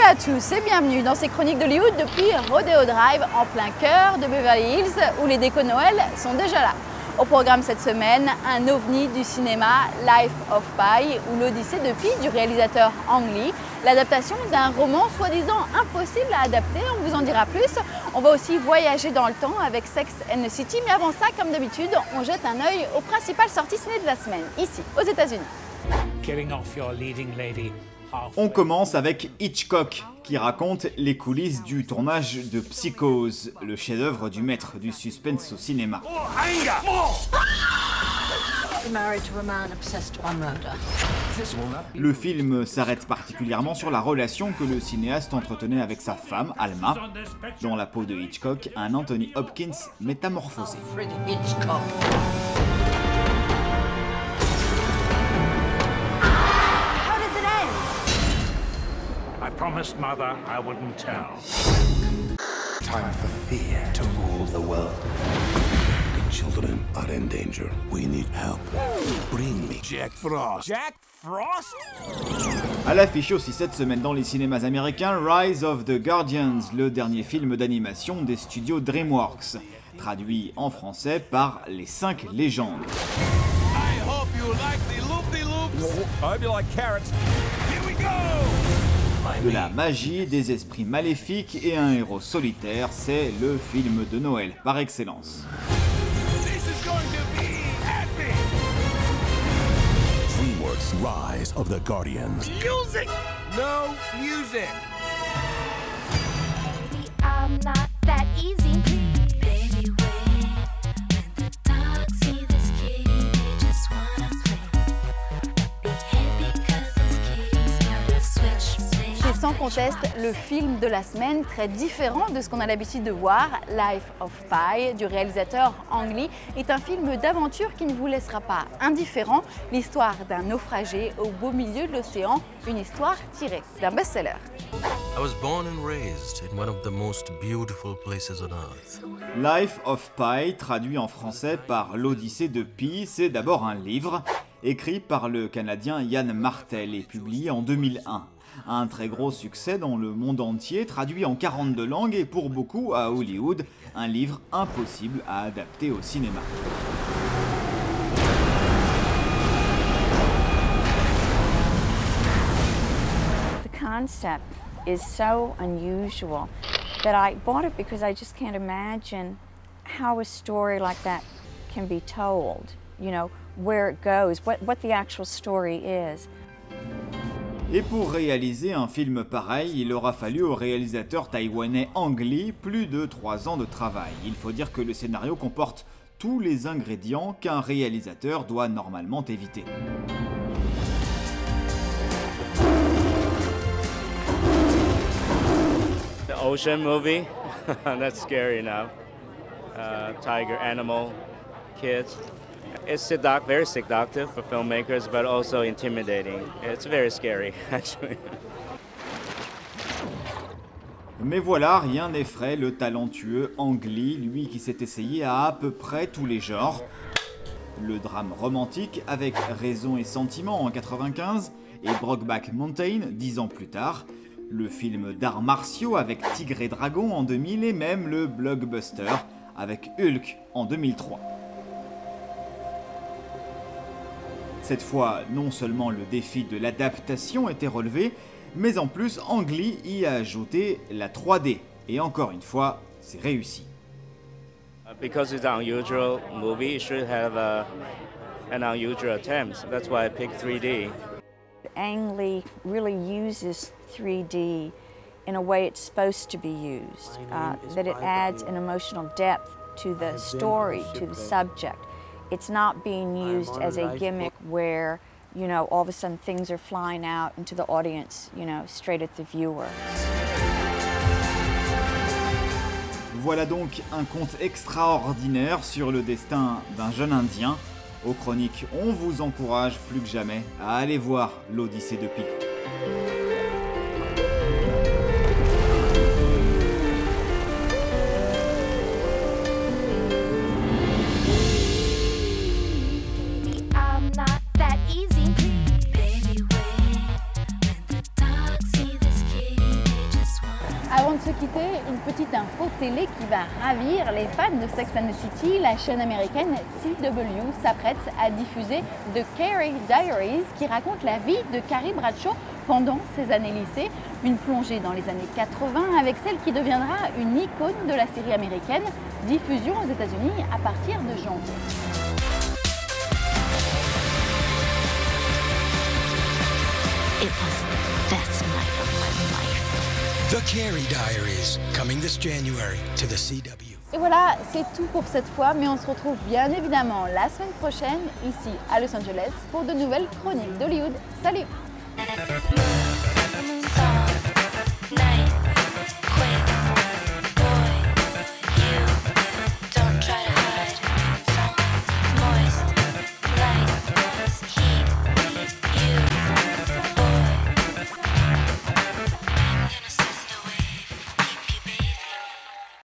Voilà à tous et bienvenue dans ces chroniques d'Hollywood depuis Rodeo Drive en plein cœur de Beverly Hills où les décos Noël sont déjà là. Au programme cette semaine, un ovni du cinéma, Life of Pi ou l'Odyssée de Pi du réalisateur Ang Lee, l'adaptation d'un roman soi-disant impossible à adapter, on vous en dira plus. On va aussi voyager dans le temps avec Sex and the City, mais avant ça, comme d'habitude, on jette un œil aux principales sorties ciné de la semaine, ici, aux États-Unis. On commence avec Hitchcock, qui raconte les coulisses du tournage de Psychose, le chef-d'œuvre du maître du suspense au cinéma. Le film s'arrête particulièrement sur la relation que le cinéaste entretenait avec sa femme, Alma, dans la peau de Hitchcock, un Anthony Hopkins métamorphosé. I promised Mother I wouldn't tell. Time for fear to rule the world. The children are in danger. We need help. Bring me Jack Frost. Jack Frost? À l'affiche aussi cette semaine dans les cinémas américains, Rise of the Guardians, le dernier film d'animation des studios DreamWorks, traduit en français par Les 5 légendes. I hope you like the loop-de-loops. I hope you like carrots. Here we go. De la magie, des esprits maléfiques et un héros solitaire, c'est le film de Noël par excellence. DreamWorks Rise of the Guardians. Music! No music! Baby, I'm not that easy. Baby, wait. When the dogs see this kitty, they just wanna play. Be happy 'cause this kitty's gonna switch. C'est sans conteste le film de la semaine, très différent de ce qu'on a l'habitude de voir. Life of Pi du réalisateur Ang Lee est un film d'aventure qui ne vous laissera pas indifférent. L'histoire d'un naufragé au beau milieu de l'océan, une histoire tirée d'un best-seller. I was born and raised in one of the most beautiful places on earth. Life of Pi, traduit en français par l'Odyssée de Pi, c'est d'abord un livre écrit par le Canadien Yann Martel et publié en 2001. Un très gros succès dans le monde entier, traduit en 42 langues et pour beaucoup à Hollywood, un livre impossible à adapter au cinéma. The concept is so unusual that I bought it because I just can't imagine how a story like that can be told, you know, where it goes, what the actual story is. Et pour réaliser un film pareil, il aura fallu au réalisateur taïwanais Ang Lee plus de 3 ans de travail. Il faut dire que le scénario comporte tous les ingrédients qu'un réalisateur doit normalement éviter. The ocean movie, that's scary enough. Tiger, animal, kids. It's very seductive for filmmakers, but also intimidating. It's very scary, actually. Mais voilà, rien n'effraie le talentueux Ang Lee, lui qui s'est essayé à peu près tous les genres. Le drame romantique avec Raison et Sentiment en 1995 et Brokeback Mountain 10 ans plus tard. Le film d'arts martiaux avec Tigre et Dragon en 2000 et même le blockbuster avec Hulk en 2003. Cette fois, non seulement le défi de l'adaptation était relevé, mais en plus, Ang Lee y a ajouté la 3D. Et encore une fois, c'est réussi. Because it's an unusual movie, it should have an unusual attempt. That's why I picked 3D. Ang Lee really uses 3D in a way it's supposed to be used, that it adds an emotional depth to the story, to the subject. It's not being used as a gimmick where, you know, all of a sudden things are flying out into the audience, you know, straight at the viewer. Voilà donc un conte extraordinaire sur le destin d'un jeune Indien. Aux chroniques, on vous encourage plus que jamais à aller voir l'Odyssée de Pi. Baby, wait. When the dogs see this kitty, retrouver une petite info télé qui va ravir les fans de Sex and the City. La chaîne américaine CW s'apprête à diffuser The Carrie Diaries qui raconte la vie de Carrie Bradshaw pendant ses années lycée. Une plongée dans les années 80 avec celle qui deviendra une icône de la série américaine. Diffusion aux États-Unis à partir de janvier. It was the best night of my life. The Carrie Diaries, coming this January to the CW. Et voilà, c'est tout pour cette fois, mais on se retrouve bien évidemment la semaine prochaine ici à Los Angeles pour de nouvelles chroniques d'Hollywood. Salut!